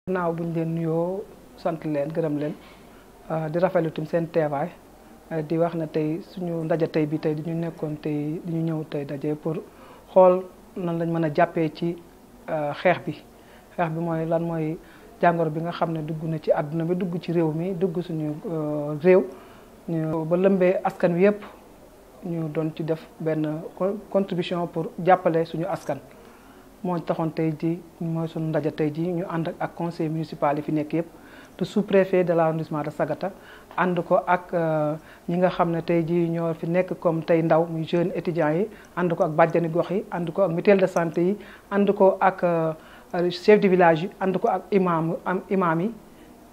naaw buñ leen nuyoo sant leen gërëm leen di rafetlu tim seen teewaay di wax na tey suñu ndaje tey bi tey di ñu nekkoon tey di ñu ñëw tey daje pour xool nan lañ mën a jàppee ci xeex bi mooy lan mooy jàngoro bi nga xam ne dugg na ci àdduna bi dugg ci réew mi dugg suñu réew ñu ba lëmbee askan wi yëpp ñu doon ci def benn contribution pour jàppale suñu askan moo taxoon tey ji mooy suñu ndaje tey ji ñu ànd ak conseil municipal yi fi nekk yëpp te sous-préfet de l'arrondissement de Sagata ànd ko ak ñi nga xam ne tey ji ñoo fi nekk comme tey ndaw muy jeunes étudiants yi ànd ko ak bàjjani gox yi ànd ko ak mutuelle de santé yi ànd ko ak chef de village yi ànd ko ak imam yi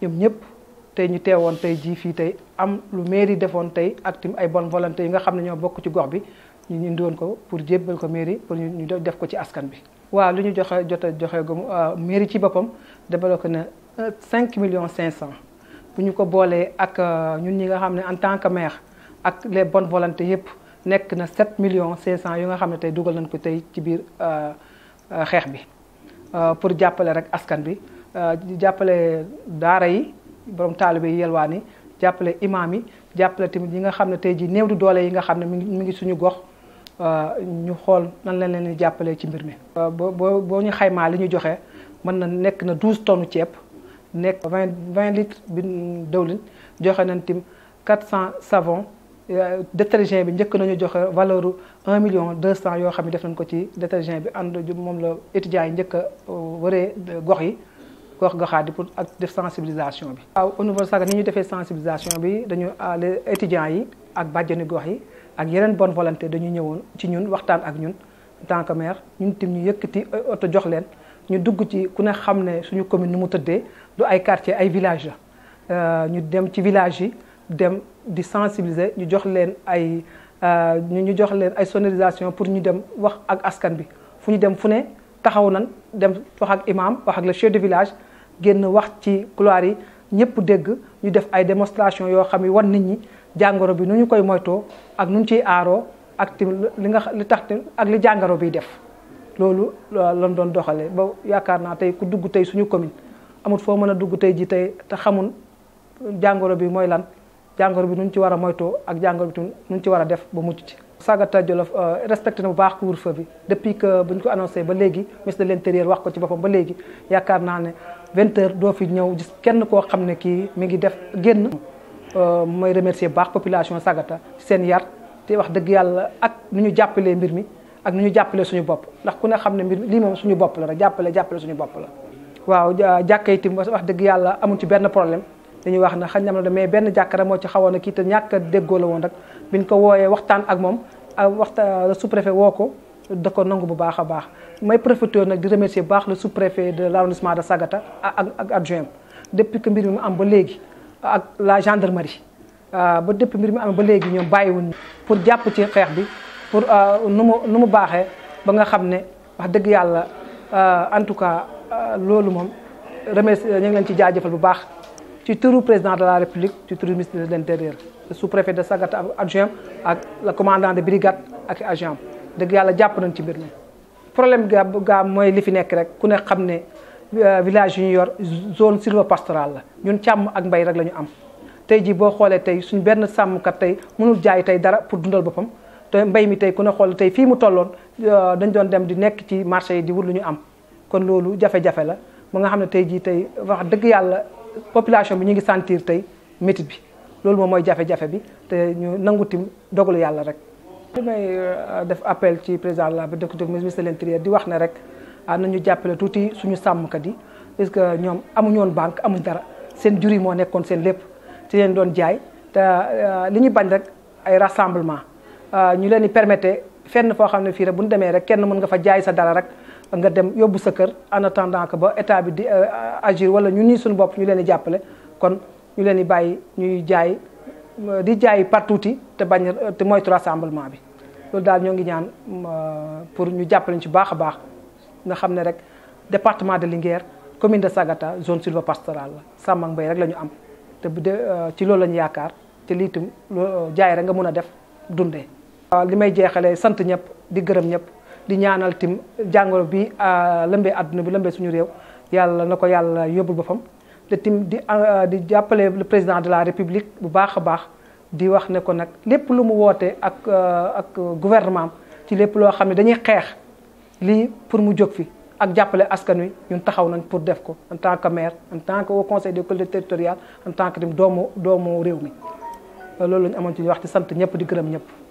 ñoom ñëpp tey ñu teewoon tey jii fii tey am lu mairie defoon tey ak tim ay bonne volonté yi nga xam ne ñoo bokk ci gox bi ñu indiwoon ko pour jébbal ko mairie pour ñu def ko ci askan bi. waaw li ñu jot a joxe mairie ci boppam débloqué na 5 millions 500 bu ñu ko boolee ak ñun ñi nga xam ne en tant que maire ak les bonnes volontés yëpp nekk na 7 millions 500 yu nga xam ne tey dugal nañ ko tey ci biir xeex bi pour jàppale rek askan bi jàppale daara yi borom taalibe yi yelwaan yi jàppale imam yi jàppale tamit yi nga xam ne tey ji néew du doole yi nga xam ne mi ngi suñu gox ñu xool nan lañ leen di jàppalee ci mbir mi. boo ñu xaymaa li ñu joxe mën na nekk na 12 tonnes ceeb nekk 20 litres bi dëwlin joxe nañ tim 400 savon détergent bi njëkk nañu joxe valeur 1 million 200 yoo xam ne def nañ ko ci détergent bi ànd moom la étudiants yi njëkk a wëree gox yi goxaat yi pour ak def sensibilisation bi. waaw au niveau de Sagata ni ñu defee sensibilisation bi dañu les étudiants yi ak bàjjani gox yi. ak yeneen bonne volonté dañu ñëwoon ci ñun waxtaan ak ñun en tant que maire ñun tim ñu yëkkati oto jox leen ñu dugg ci ku ne xam ne suñu commune ni mu tëddee du ay quartier ay village la ñu dem ci village yi dem di sensibiliser ñu jox leen ay sonorisation pour ñu dem wax ak askan bi fu ñu dem fu ne taxaw nan dem wax ak imam wax ak le chef de village génn wax ci couloir yi ñëpp dégg ñu def ay démonstration yoo xam ne wan nit ñi jàngoro bi nu ñu koy moytoo ak nu ñu ciy aaroo ak li tax ak li jàngoro biy def loolu lañ doon doxalee ba yaakaar naa tey ku dugg tey suñu commune amul foo mën a dugg tey ji tey te xamul jàngoro bi mooy lan jàngoro bi nu ñu ci war a moytoo ak jàngoro bi nu ñu ci war a def ba mucc ci. Sagata Jolof respecté na bu baax couvre-feu bi depuis que bu ñu ko annoncé ba léegi ministre de l'intérieur wax ko ci boppam ba léegi yaakaar naa ne 20 heures doo fi ñëw gis kenn koo xam ne kii mi ngi def génn. mooy remercier baax population Sagata seen yar te wax dëgg yàlla ak nu ñu jàppalee mbir mi ak nu ñu jàppalee suñu bopp ndax ku ne xam ne mbir lii moom suñu bopp la rek jàppale suñu bopp la. waaw jàkka itam wax dëgg yàlla amul ci benn problème dañuy wax ne xañ na la mais benn jàkka rek moo ci xawoon a kii te ñàkk a déggoo la woon rek biñ ko wooyee waxtaan ak moom le sous-préfet woo ko da ko nangu bu baax a baax. may profité nag di remercier baax le sous-préfet de l'arrondissement de Sagata ak adjoint depuis que mbir mi mu am ba léegi. ak la gendarmerie ba depuis mbir mi amee ba léegi ñoom bàyyiwuñ pour jàpp ci xeex bi pour nu mu baaxee ba nga xam ne wax dëgg yàlla en tout cas loolu moom remercier ñu ngi leen ci jaajëfal bu baax ci turu président de la république ci turu ministre de l'intérieur le sous-préfet de Sagata adjoint ak le commandant de brigade ak agent dëgg yàlla jàpp nañ ci mbir mi. problème gaa mooy li fi nekk rek ku ne xam ne. village yu ñu yor zone sylvopastorale la ñun càmm ak mbay rek la ñu am tey jii boo xoolee tey suñ benn sàmmkat tey mënul jaay tey dara pour dundal boppam te mbay mi tey ku ne xool tey fii mu tolloon dañ doon dem di nekk ci marché yi di wut lu ñu am kon loolu jafe-jafe la ba nga xam ne tey jii tey wax dëgg yàlla population bi ñu ngi sentir tey métit bi loolu moom mooy jafe-jafe bi te ñu nangu tim dogalu yàlla rek. li may def appel ci président de la ministre de l'intérieur di wax ne rek. nañu jàppale tuuti suñu sàmmkat yi parce que ñoom amuñu woon banque amuñ dara seen jur yi moo nekkoon seen lépp ci leen doon jaay te li ñu bañ rek ay rassemblement ñu leen di permettre fenn foo xam ne fii rek bu ñu demee rek kenn mën nga fa jaay sa dara rek nga dem yóbbu sa kër en attendant que ba état bi di agir wala ñun ñii suñu bopp ñu leen di jàppale kon ñu leen di bàyyi ñuy jaay di jaay partout yi te bañ te moytu rassemblement bi loolu daal ñoo ngi ñaan pour ñu jàppale ñu ci baax a baax. nga xam ne rek département de Linguère commune de Sagata zone sylvopastorale la sàmm ak mbay rek la ñu am te bu dee ci loolu la ñu yaakaar te lii itam jaay rek nga mun a def dundee. li may jeexalee sant ñëpp di gërëm ñëpp di ñaanal tim jàngoro bi lëmbee àdduna bi lëmbee suñu réew yàlla na ko yàlla yóbbul boppam te tim di jàppale le président de la république bu baax a baax di wax ne ko nag lépp lu mu woote ak gouvernement ci lépp loo xam ne dañuy xeex lii pour mu jóg fi ak jàppale askan wi ñun taxaw nañ pour def ko en tant que maire en tant que au conseil des collectivités territoriales en tant que tim doomu réew mi loolu la ñu amoon ci wax ci sant ñëpp di gërëm ñëpp.